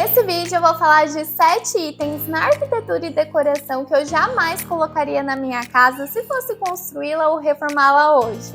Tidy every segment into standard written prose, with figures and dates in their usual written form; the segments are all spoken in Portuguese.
Nesse vídeo eu vou falar de 7 itens na arquitetura e decoração que eu jamais colocaria na minha casa se fosse construí-la ou reformá-la hoje.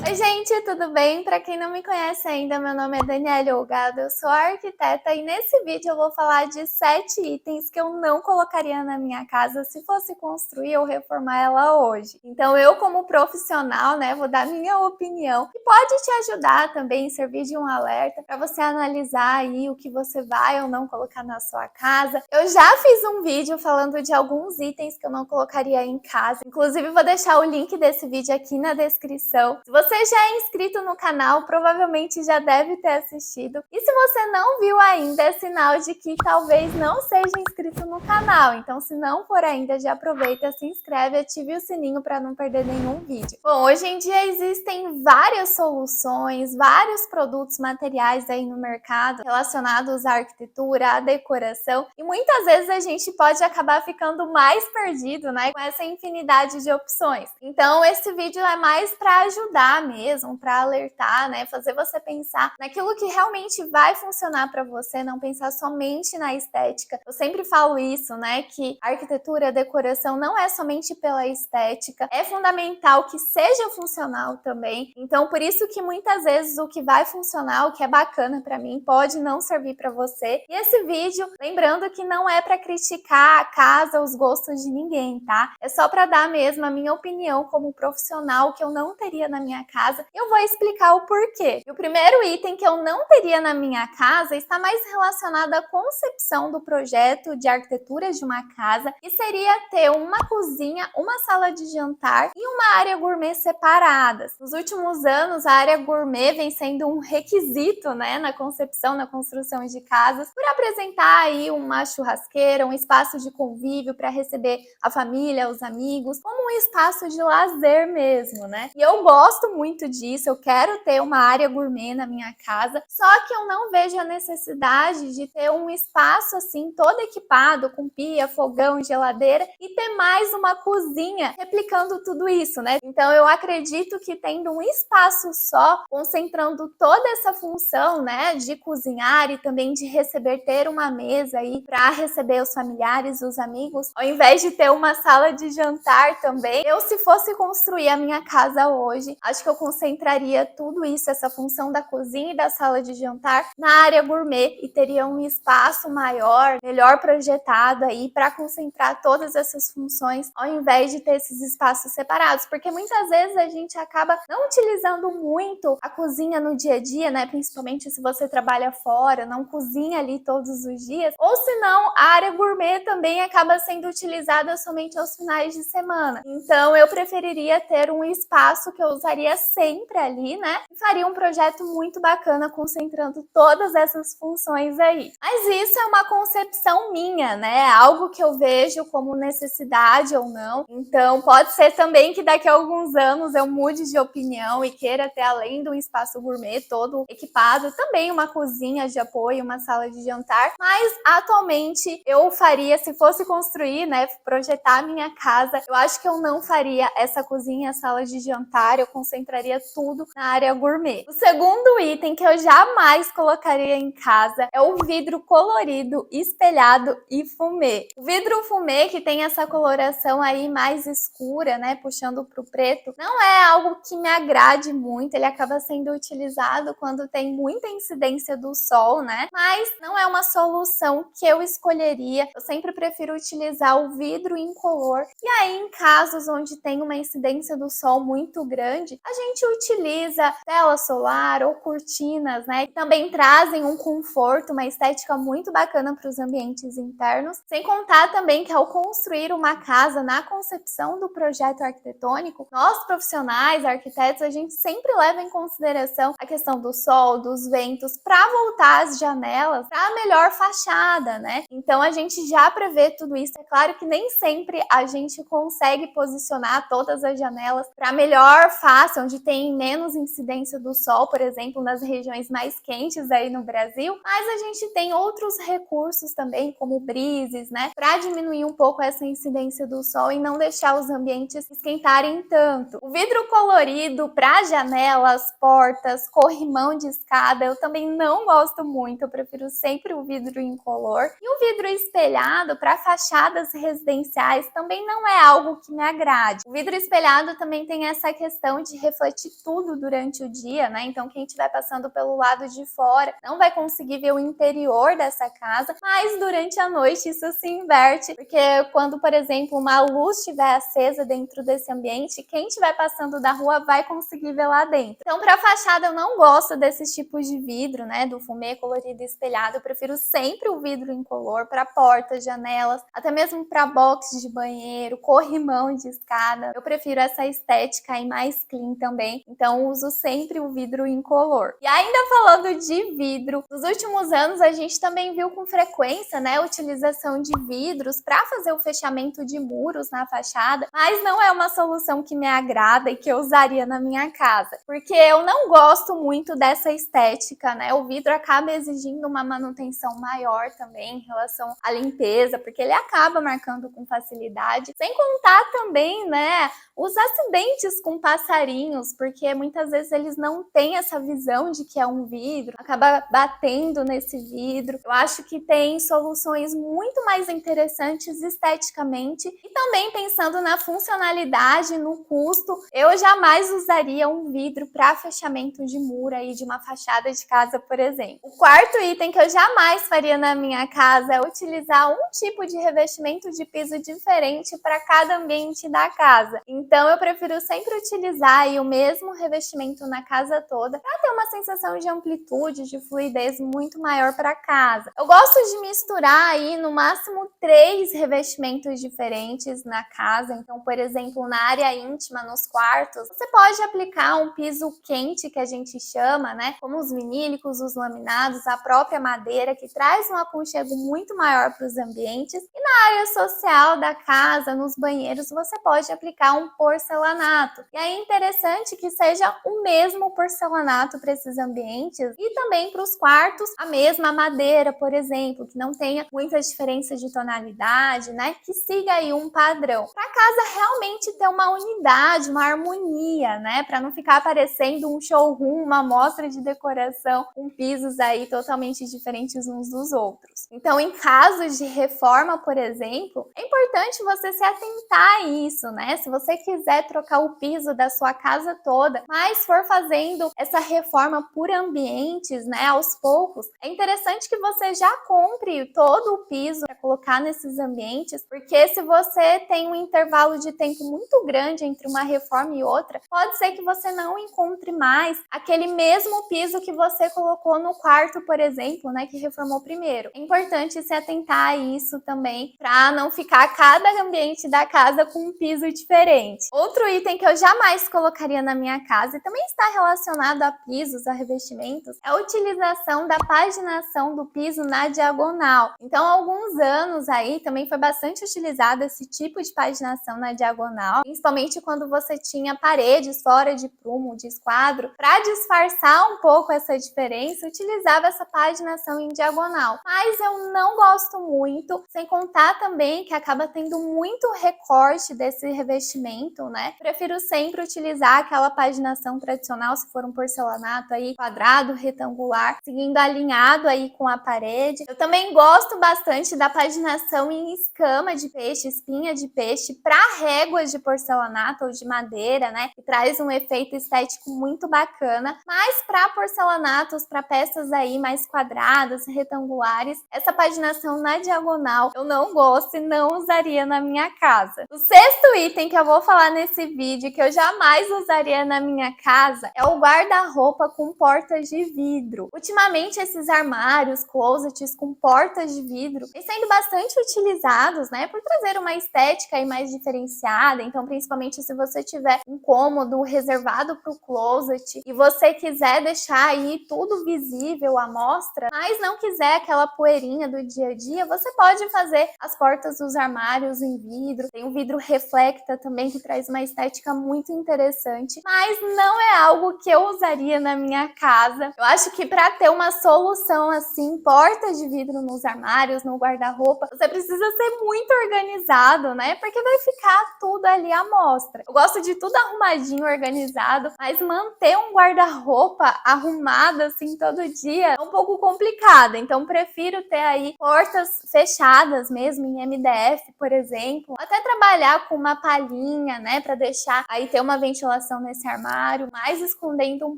Oi gente, tudo bem? Para quem não me conhece ainda, meu nome é Daniele Olgado, eu sou arquiteta e nesse vídeo eu vou falar de 7 itens que eu não colocaria na minha casa se fosse construir ou reformar ela hoje. Então eu, como profissional, vou dar minha opinião e pode te ajudar também, servir de um alerta para você analisar aí o que você vai ou não colocar na sua casa. Eu já fiz um vídeo falando de alguns itens que eu não colocaria em casa, inclusive vou deixar o link desse vídeo aqui na descrição. Se você já é inscrito no canal, provavelmente já deve ter assistido. E se você não viu ainda, é sinal de que talvez não seja inscrito no canal. Então, se não for ainda, já aproveita, se inscreve e ative o sininho para não perder nenhum vídeo. Bom, hoje em dia existem várias soluções, vários produtos, materiais aí no mercado relacionados à arquitetura, à decoração. E muitas vezes a gente pode acabar ficando mais perdido, com essa infinidade de opções. Então, esse vídeo é mais para ajudar mesmo, para alertar, fazer você pensar naquilo que realmente vai funcionar para você, não pensar somente na estética. Eu sempre falo isso, que a arquitetura, a decoração não é somente pela estética, é fundamental que seja funcional também. Então, por isso que muitas vezes o que vai funcionar, o que é bacana para mim, pode não servir para você. E esse vídeo, lembrando que não é para criticar a casa, os gostos de ninguém, tá? É só para dar mesmo a minha opinião como profissional que eu não teria na minha casa. Eu vou explicar o porquê. E o primeiro item que eu não teria na minha casa está mais relacionado à concepção do projeto de arquitetura de uma casa, e seria ter uma cozinha, uma sala de jantar e uma área gourmet separadas. Nos últimos anos, a área gourmet vem sendo um requisito, na concepção, na construção de casas, por apresentar aí uma churrasqueira, um espaço de convívio para receber a família, os amigos, como um espaço de lazer mesmo, E eu gosto muito disso, eu quero ter uma área gourmet na minha casa, só que eu não vejo a necessidade de ter um espaço assim todo equipado, com pia, fogão, geladeira, e ter mais uma cozinha replicando tudo isso, Então eu acredito que tendo um espaço só, concentrando toda essa função, de cozinhar e também de receber, ter uma mesa aí para receber os familiares, os amigos, ao invés de ter uma sala de jantar também, eu, se fosse construir a minha casa hoje, acho que eu concentraria tudo isso, essa função da cozinha e da sala de jantar, na área gourmet, e teria um espaço maior, melhor projetado aí para concentrar todas essas funções, ao invés de ter esses espaços separados, porque muitas vezes a gente acaba não utilizando muito a cozinha no dia a dia, principalmente se você trabalha fora, não cozinha ali todos os dias, ou senão a área gourmet também acaba sendo utilizada somente aos finais de semana. Então eu preferiria ter um espaço que eu usaria sempre ali, e faria um projeto muito bacana concentrando todas essas funções aí. Mas isso é uma concepção minha, algo que eu vejo como necessidade ou não. Então pode ser também que daqui a alguns anos eu mude de opinião e queira ter, além do espaço gourmet todo equipado, também uma cozinha de apoio, uma sala de jantar. Mas atualmente eu faria, se fosse construir, projetar a minha casa, eu acho que eu não faria essa cozinha, sala de jantar, eu concentraria tudo na área gourmet. O segundo item que eu jamais colocaria em casa é o vidro colorido, espelhado e fumê. O vidro fumê, que tem essa coloração aí mais escura, puxando para o preto, não é algo que me agrade muito, ele acaba sendo utilizado quando tem muita incidência do sol, mas não é uma solução que eu escolheria. Eu sempre prefiro utilizar o vidro incolor. E aí, em casos onde tem uma incidência do sol muito grande, a gente utiliza tela solar ou cortinas, que também trazem um conforto, uma estética muito bacana para os ambientes internos. Sem contar também que, ao construir uma casa, na concepção do projeto arquitetônico, nós profissionais, arquitetos, a gente sempre leva em consideração a questão do sol, dos ventos, para voltar as janelas para a melhor fachada, Então a gente já prevê tudo isso. É claro que nem sempre a gente consegue posicionar todas as janelas para a melhor face, onde onde tem menos incidência do sol, por exemplo, nas regiões mais quentes aí no Brasil, mas a gente tem outros recursos também, como brises, né, para diminuir um pouco essa incidência do sol e não deixar os ambientes esquentarem tanto. O vidro colorido para janelas, portas, corrimão de escada, eu também não gosto muito, eu prefiro sempre o vidro incolor. E o vidro espelhado para fachadas residenciais também não é algo que me agrade. O vidro espelhado também tem essa questão de refletir tudo durante o dia, né? Então quem estiver passando pelo lado de fora não vai conseguir ver o interior dessa casa, mas durante a noite isso se inverte, porque quando, por exemplo, uma luz estiver acesa dentro desse ambiente, quem estiver passando da rua vai conseguir ver lá dentro. Então, para fachada eu não gosto desses tipos de vidro, né, do fumê colorido espelhado. Eu prefiro sempre o vidro incolor para portas, janelas, até mesmo para box de banheiro, corrimão de escada. Eu prefiro essa estética aí mais clean também, então uso sempre o vidro incolor. E ainda falando de vidro, nos últimos anos a gente também viu com frequência, né, a utilização de vidros para fazer o fechamento de muros na fachada, mas não é uma solução que me agrada e que eu usaria na minha casa, porque eu não gosto muito dessa estética, né? O vidro acaba exigindo uma manutenção maior também em relação à limpeza, porque ele acaba marcando com facilidade, sem contar também, né, os acidentes com passarinhos, porque muitas vezes eles não têm essa visão de que é um vidro, acaba batendo nesse vidro. Eu acho que tem soluções muito mais interessantes esteticamente e também pensando na funcionalidade, no custo. Eu jamais usaria um vidro para fechamento de muro aí de uma fachada de casa, por exemplo. O quarto item que eu jamais faria na minha casa é utilizar um tipo de revestimento de piso diferente para cada ambiente da casa. Então eu prefiro sempre utilizar aí o mesmo revestimento na casa toda para ter uma sensação de amplitude, de fluidez muito maior para casa. Eu gosto de misturar aí no máximo 3 revestimentos diferentes na casa. Então, por exemplo, na área íntima, nos quartos, você pode aplicar um piso quente, que a gente chama, né? Como os vinílicos, os laminados, a própria madeira, que traz um aconchego muito maior para os ambientes. E na área social da casa, nos banheiros, você pode aplicar um porcelanato. E aí é interessante que seja o mesmo porcelanato para esses ambientes e também para os quartos, a mesma madeira, por exemplo, que não tenha muita diferença de tonalidade, né? Que siga aí um padrão. Para a casa realmente ter uma unidade, uma harmonia, né? Para não ficar parecendo um showroom, uma mostra de decoração com pisos aí totalmente diferentes uns dos outros. Então, em casos de reforma, por exemplo, é importante você se atentar a isso, né? Se você quiser trocar o piso da sua casa toda, mas for fazendo essa reforma por ambientes, né, aos poucos, é interessante que você já compre todo o piso para colocar nesses ambientes, porque se você tem um intervalo de tempo muito grande entre uma reforma e outra, pode ser que você não encontre mais aquele mesmo piso que você colocou no quarto, por exemplo, né, que reformou primeiro. É importante se atentar a isso também, para não ficar cada ambiente da casa com um piso diferente. Outro item que eu jamais colocaria na minha casa e também está relacionado a pisos, a revestimentos, é a utilização da paginação do piso na diagonal. Então, há alguns anos aí também foi bastante utilizado esse tipo de paginação na diagonal, principalmente quando você tinha paredes fora de prumo, de esquadro. Para disfarçar um pouco essa diferença, utilizava essa paginação em diagonal. Mas eu não gosto muito, sem contar também que acaba tendo muito recorte desse revestimento, né? Prefiro sempre utilizar aquela paginação tradicional, se for um porcelanato aí quadrado, retangular, seguindo alinhado aí com a parede. Eu também gosto bastante da paginação em escama de peixe, espinha de peixe, para réguas de porcelanato ou de madeira, né? Que traz um efeito estético muito bacana. Mas para porcelanatos, para peças aí mais quadradas, retangulares, essa paginação na diagonal eu não gosto e não usaria na minha casa. O sexto item que eu vou falar nesse vídeo que eu jamais usaria na minha casa é o guarda-roupa com portas de vidro. Ultimamente esses armários, closets com portas de vidro têm sendo bastante utilizados, né, por trazer uma estética aí mais diferenciada. Então, principalmente se você tiver um cômodo reservado para o closet e você quiser deixar aí tudo visível à mostra, mas não quiser aquela poeirinha do dia a dia, você pode fazer as portas dos armários em vidro. Tem o vidro reflecta também, que traz uma estética muito interessante interessante, mas não é algo que eu usaria na minha casa. Eu acho que para ter uma solução assim, porta de vidro nos armários, no guarda-roupa, você precisa ser muito organizado, né? Porque vai ficar tudo ali à mostra. Eu gosto de tudo arrumadinho, organizado, mas manter um guarda-roupa arrumado assim todo dia é um pouco complicado. Então prefiro ter aí portas fechadas mesmo em MDF, por exemplo, até trabalhar com uma palhinha, né, para deixar aí ter uma ventilação nesse armário, mais escondendo um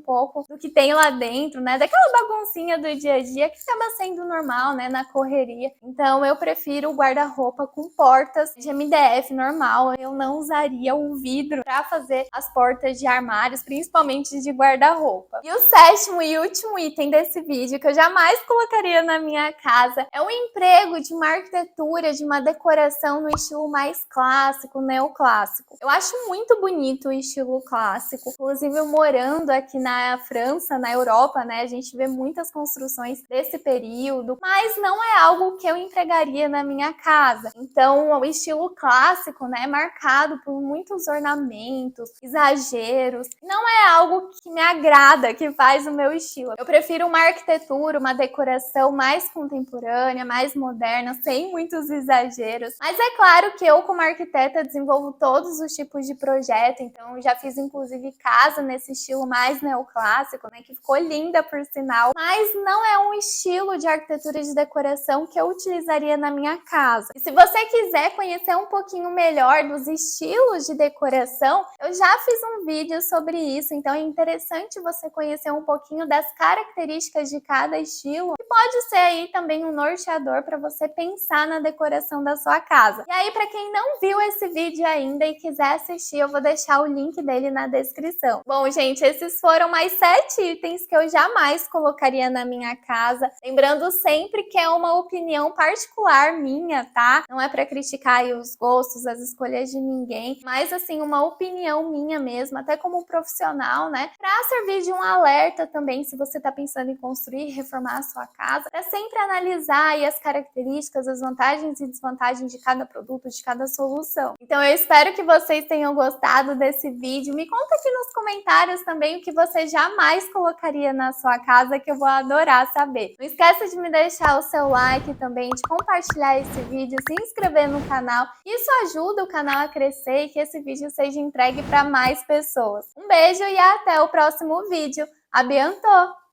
pouco do que tem lá dentro, né, daquela baguncinha do dia a dia que acaba sendo normal, né, na correria. Então eu prefiro o guarda-roupa com portas de MDF normal. Eu não usaria o vidro para fazer as portas de armários, principalmente de guarda-roupa. E o sétimo e último item desse vídeo que eu jamais colocaria na minha casa é o emprego de uma arquitetura, de uma decoração no estilo mais clássico, neoclássico. Eu acho muito bonito o estilo clássico. Inclusive, eu morando aqui na França, na Europa, né, a gente vê muitas construções desse período, mas não é algo que eu empregaria na minha casa. Então, o estilo clássico, né, é marcado por muitos ornamentos, exageros. Não é algo que me agrada, que faz o meu estilo. Eu prefiro uma arquitetura, uma decoração mais contemporânea, mais moderna, sem muitos exageros. Mas é claro que eu, como arquiteta, desenvolvo todos os tipos de projeto. Então, já fiz inclusive casa nesse estilo mais neoclássico, né, que ficou linda por sinal. Mas não é um estilo de arquitetura e de decoração que eu utilizaria na minha casa. E se você quiser conhecer um pouquinho melhor dos estilos de decoração, eu já fiz um vídeo sobre isso, então é interessante você conhecer um pouquinho das características de cada estilo, que pode ser aí também um norteador para você pensar na decoração da sua casa. E aí, para quem não viu esse vídeo ainda e quiser assistir, eu vou deixar o link dele na descrição. Bom, gente, esses foram mais 7 itens que eu jamais colocaria na minha casa. Lembrando sempre que é uma opinião particular minha, tá? Não é para criticar aí os gostos, as escolhas de ninguém, mas assim, uma opinião minha mesmo, até como profissional, né? Para servir de um alerta também, se você tá pensando em construir e reformar a sua casa, é sempre analisar aí as características, as vantagens e desvantagens de cada produto, de cada solução. Então eu espero que vocês tenham gostado desse vídeo. Me conta aqui nos comentários também o que você jamais colocaria na sua casa, que eu vou adorar saber. Não esqueça de me deixar o seu like também, de compartilhar esse vídeo, se inscrever no canal. Isso ajuda o canal a crescer e que esse vídeo seja entregue para mais pessoas. Um beijo e até o próximo vídeo. A bientôt!